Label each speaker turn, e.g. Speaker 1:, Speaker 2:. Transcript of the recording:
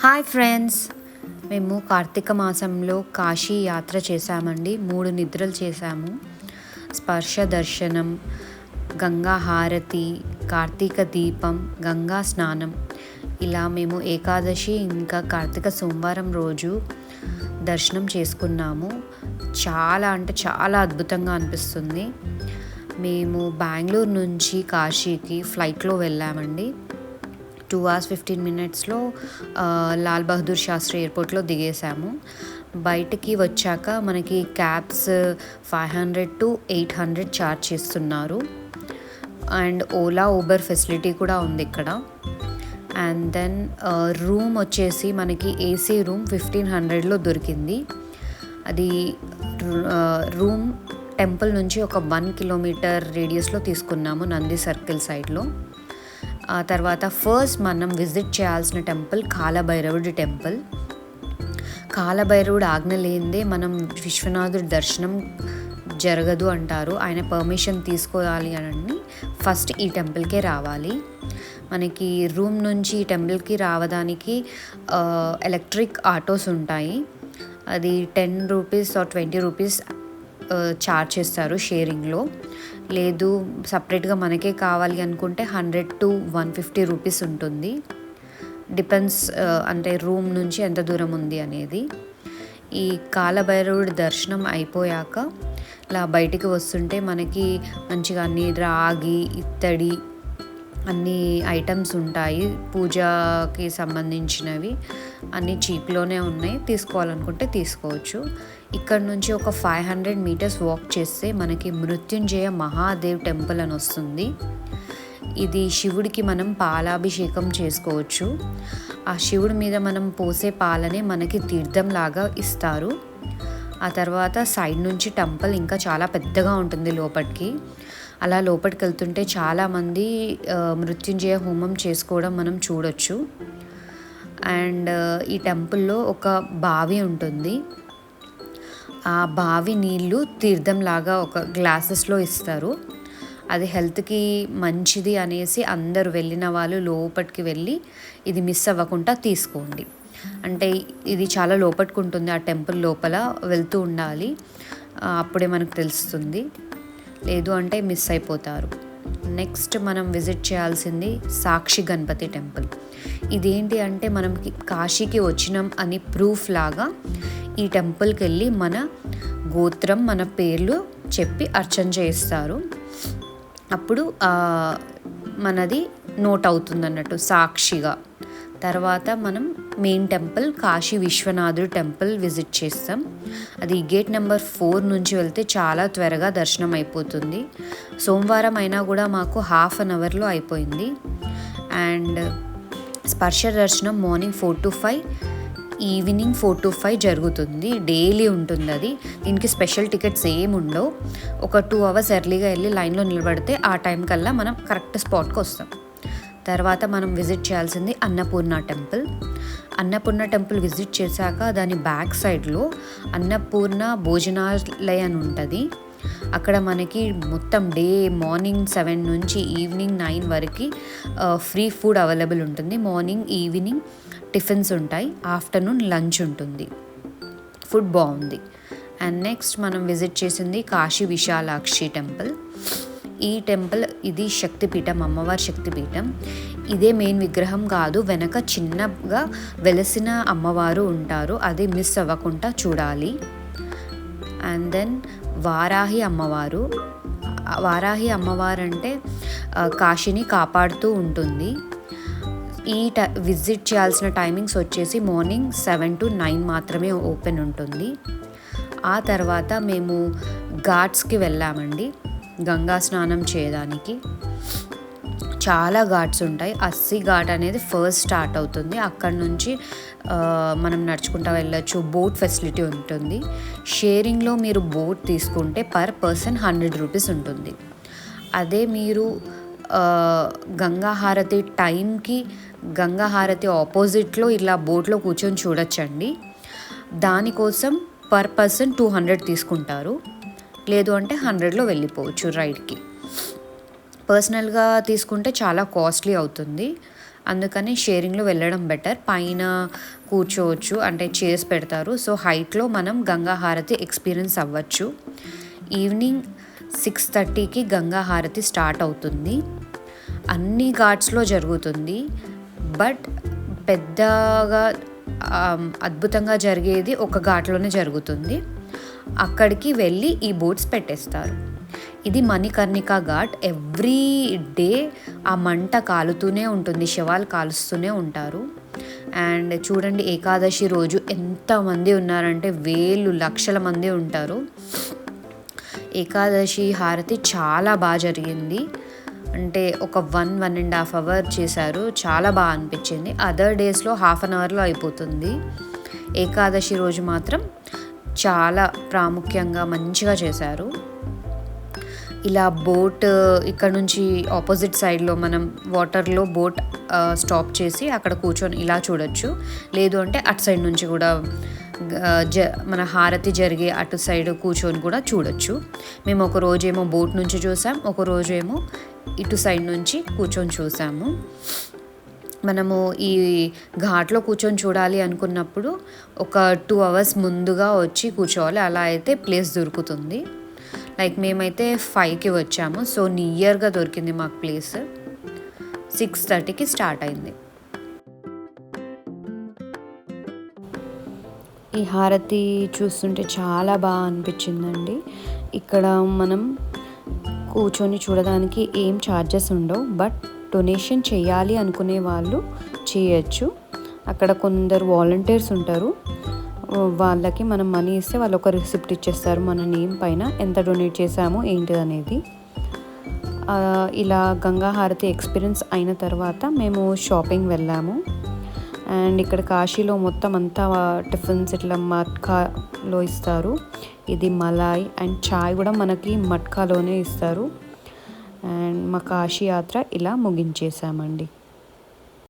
Speaker 1: Hi friends, మేము కార్తీక మాసంలో కాశీ యాత్ర చేశామండి. 3 నిద్రలు చేశాము. స్పర్శ దర్శనం, గంగా హారతి, కార్తీక దీపం, గంగా స్నానం. ఇలా మేము ఏకాదశి ఇంకా కార్తీక సోమవారం రోజు దర్శనం చేసుకున్నాము. చాలా అంటే చాలా అద్భుతంగా అనిపిస్తుంది. మేము బెంగళూరు నుంచి కాశీకి ఫ్లైట్లో వెళ్ళామండి. 2 hours 15 minutesలో లాల్ బహదూర్ శాస్త్రి ఎయిర్పోర్ట్లో దిగేసాము. బయటికి వచ్చాక మనకి క్యాబ్స్ 500 to 800 ఛార్జ్ చేస్తున్నారు. అండ్ ఓలా ఊబర్ ఫెసిలిటీ కూడా ఉంది ఇక్కడ. అండ్ దెన్ రూమ్ వచ్చేసి మనకి ఏసీ రూమ్ 1500లో దొరికింది. అది రూమ్ టెంపుల్ నుంచి ఒక 1 kilometer రేడియస్లో తీసుకున్నాము, నంది సర్కిల్ సైడ్లో. ఆ తర్వాత ఫస్ట్ మనం విజిట్ చేయాల్సిన టెంపుల్ కాలభైరవుడి టెంపుల్. కాలభైరవుడు ఆజ్ఞ లేనిదే మనం విశ్వనాథుడి దర్శనం జరగదు అంటారు. ఆయన పర్మిషన్ తీసుకోవాలి అని ఫస్ట్ ఈ టెంపుల్కే రావాలి. మనకి రూమ్ నుంచి ఈ టెంపుల్కి రావడానికి ఎలక్ట్రిక్ ఆటోస్ ఉంటాయి. అది 10 rupees or 20 rupees ఛార్జ్ చేస్తారు షేరింగ్లో. లేదు సపరేట్గా మనకే కావాలి అనుకుంటే 100 to 150 rupees ఉంటుంది. డిపెండ్స్ అంటే రూమ్ నుంచి ఎంత దూరం ఉంది అనేది. ఈ కాలభైరవుడి దర్శనం అయిపోయాక ఇలా బయటికి వస్తుంటే మనకి మంచిగా అన్ని రాగి, ఇత్తడి అన్ని ఐటమ్స్ ఉంటాయి. పూజకి సంబంధించినవి అన్నీ చీప్లోనే ఉన్నాయి. తీసుకోవాలనుకుంటే తీసుకోవచ్చు. ఇక్కడ నుంచి ఒక 500 meters వాక్ చేస్తే మనకి మృత్యుంజయ మహాదేవ్ టెంపుల్ అని వస్తుంది. ఇది శివుడికి మనం పాలాభిషేకం చేసుకోవచ్చు. ఆ శివుడి మీద మనం పోసే పాలనే మనకి తీర్థంలాగా ఇస్తారు. ఆ తర్వాత సైడ్ నుంచి టెంపుల్ ఇంకా చాలా పెద్దగా ఉంటుంది లోపలికి. అలా లోపలికి వెళ్తుంటే చాలామంది మృత్యుంజయ హోమం చేసుకోవడం మనం చూడొచ్చు. అండ్ ఈ టెంపుల్లో ఒక బావి ఉంటుంది. ఆ బావి నీళ్ళు తీర్థంలాగా ఒక గ్లాసెస్లో ఇస్తారు. అది హెల్త్కి మంచిది అనేసి అందరూ వెళ్ళిన వాళ్ళు లోపలికి వెళ్ళి ఇది మిస్ అవ్వకుండా తీసుకోండి. అంటే ఇది చాలా లోపలికి ఉంటుంది. ఆ టెంపుల్ లోపల వెళ్తూ ఉండాలి, అప్పుడే మనకు తెలుస్తుంది. లేదు అంటే మిస్ అయిపోతారు. నెక్స్ట్ మనం విజిట్ చేయాల్సింది సాక్షి గణపతి టెంపుల్. ఇదేంటి అంటే మనం కాశీకి వచ్చినాం అని ప్రూఫ్ లాగా ఈ టెంపుల్కి వెళ్ళి మన గోత్రం, మన పేర్లు చెప్పి అర్చన చేస్తారు. అప్పుడు మనది నోట్ అవుతుంది అన్నట్టు సాక్షిగా. తర్వాత మనం మెయిన్ టెంపుల్ కాశీ విశ్వనాథుడు టెంపుల్ విజిట్ చేస్తాం. అది గేట్ నెంబర్ 4 నుంచి వెళ్తే చాలా త్వరగా దర్శనం అయిపోతుంది. సోమవారం అయినా కూడా మాకు 1/2 hourలో అయిపోయింది. అండ్ స్పర్శ దర్శనం మార్నింగ్ 4 to 5, ఈవినింగ్ 4 to 5 జరుగుతుంది. డైలీ ఉంటుంది అది. దీనికి స్పెషల్ టికెట్స్ ఏమి ఉండవు. ఒక 2 hours ఎర్లీగా వెళ్ళి లైన్లో నిలబడితే ఆ టైం కల్లా మనం కరెక్ట్ స్పాట్కి వస్తాం. తర్వాత మనం విజిట్ చేయాల్సింది Annapurna temple. Annapurna temple visit చేశాక దాని బ్యాక్ సైడ్లో అన్నపూర్ణ భోజనాలయ అని ఉంటుంది. అక్కడ మనకి మొత్తం డే మార్నింగ్ 7 నుంచి ఈవినింగ్ 9 వరకు ఫ్రీ ఫుడ్ అవైలబుల్ ఉంటుంది. మార్నింగ్, ఈవినింగ్ టిఫిన్స్ ఉంటాయి. ఆఫ్టర్నూన్ లంచ్ ఉంటుంది. ఫుడ్ బాగుంది. అండ్ నెక్స్ట్ మనం విజిట్ చేసింది కాశీ విశాలాక్షి టెంపుల్. ఈ టెంపుల్ ఇది శక్తిపీఠం, అమ్మవారి శక్తిపీఠం. ఇదే మెయిన్ విగ్రహం కాదు, వెనక చిన్నగా వెలసిన అమ్మవారు ఉంటారు. అది మిస్ అవ్వకుండా చూడాలి. అండ్ దెన్ వారాహి అమ్మవారు. వారాహి అమ్మవారు అంటే కాశీని కాపాడుతూ ఉంటుంది. ఈ విజిట్ చేయాల్సిన టైమింగ్స్ వచ్చేసి మార్నింగ్ 7 to 9 మాత్రమే ఓపెన్ ఉంటుంది. ఆ తర్వాత మేము ఘాట్స్కి వెళ్ళామండి గంగా స్నానం చేయడానికి. చాలా ఘాట్స్ ఉంటాయి. 80 ఘాట్ అనేది ఫస్ట్ స్టార్ట్ అవుతుంది. అక్కడ నుంచి మనం నడుచుకుంటూ వెళ్ళొచ్చు. బోట్ ఫెసిలిటీ ఉంటుంది. షేరింగ్లో మీరు బోట్ తీసుకుంటే పర్ పర్సన్ 100 rupees ఉంటుంది. అదే మీరు గంగాహారతి టైంకి గంగాహారతి ఆపోజిట్లో ఇలా బోట్లో కూర్చొని చూడొచ్చండి. దానికోసం పర్ పర్సన్ 200 తీసుకుంటారు. లేదు అంటే 100లో వెళ్ళిపోవచ్చు రైడ్కి. పర్సనల్గా తీసుకుంటే చాలా కాస్ట్లీ అవుతుంది. అందుకని షేరింగ్లో వెళ్ళడం బెటర్. పైన కూర్చోవచ్చు, అంటే చైర్స్ పెడతారు. సో హైట్లో మనం గంగా హారతి ఎక్స్పీరియన్స్ అవ్వచ్చు. ఈవినింగ్ 6:30కి గంగా హారతి స్టార్ట్ అవుతుంది. అన్ని ఘాట్స్లో జరుగుతుంది, బట్ పెద్దగా అద్భుతంగా జరిగేది ఒక ఘాట్లోనే జరుగుతుంది. అక్కడికి వెళ్ళి ఈ బోట్స్ పెట్టేస్తారు. ఇది మణికర్ణిక ఘాట్. ఎవ్రీ డే ఆ మంట కాలుతూనే ఉంటుంది, శవాలు కాలుస్తూనే ఉంటారు. అండ్ చూడండి, ఏకాదశి రోజు ఎంతమంది ఉన్నారంటే లక్షల మంది ఉంటారు. ఏకాదశి హారతి చాలా బాగా జరిగింది. అంటే ఒక 1.5 అవర్ చేశారు. చాలా బాగా అనిపించింది. అదర్ డేస్లో 1/2 అవర్లో అయిపోతుంది. ఏకాదశి రోజు మాత్రం చాలా ప్రాముఖ్యంగా మంచిగా చేశారు. ఇలా బోట్ ఇక్కడ నుంచి ఆపోజిట్ సైడ్లో మనం వాటర్లో బోట్ స్టాప్ చేసి అక్కడ కూర్చొని ఇలా చూడొచ్చు. లేదు అంటే అటు సైడ్ నుంచి కూడా మన హారతి జరిగే అటు సైడ్ కూర్చొని కూడా చూడొచ్చు. మేము ఒక రోజేమో బోట్ నుంచి చూసాం, ఒక రోజేమో ఇటు సైడ్ నుంచి కూర్చొని చూసాము. మనము ఈ ఘాట్లో కూర్చొని చూడాలి అనుకున్నప్పుడు ఒక 2 అవర్స్ ముందుగా వచ్చి కూర్చోవాలి. అలా అయితే ప్లేస్ దొరుకుతుంది. లైక్ మేమైతే 5కి వచ్చాము, సో నియర్గా దొరికింది మాకు ప్లేస్. 6:30కి స్టార్ట్ అయింది. ఈ హారతి చూస్తుంటే చాలా బాగా అనిపించిందండి. ఇక్కడ మనం కూర్చొని చూడడానికి ఏం ఛార్జెస్ ఉండవు, బట్ డొనేషన్ చేయాలి అనుకునే వాళ్ళు చేయొచ్చు. అక్కడ కొందరు వాలంటీర్స్ ఉంటారు, వాళ్ళకి మనం మనీ ఇస్తే వాళ్ళు ఒక రిసిప్ట్ ఇచ్చేస్తారు మన నేమ్ పైన, ఎంత డొనేట్ చేసామో ఏంటిది అనేది. ఇలా గంగా హారతి ఎక్స్పీరియన్స్ అయిన తర్వాత మేము షాపింగ్ వెళ్ళాము. అండ్ ఇక్కడ కాశీలో మొత్తం అంతా టిఫిన్స్ ఇట్లా మట్కాలో ఇస్తారు. ఇది మలాయ్ అండ్ చాయ్ కూడా మనకి మట్కాలోనే ఇస్తారు. అండ్ మా కాశీ యాత్ర ఇలా ముగించేసామండి.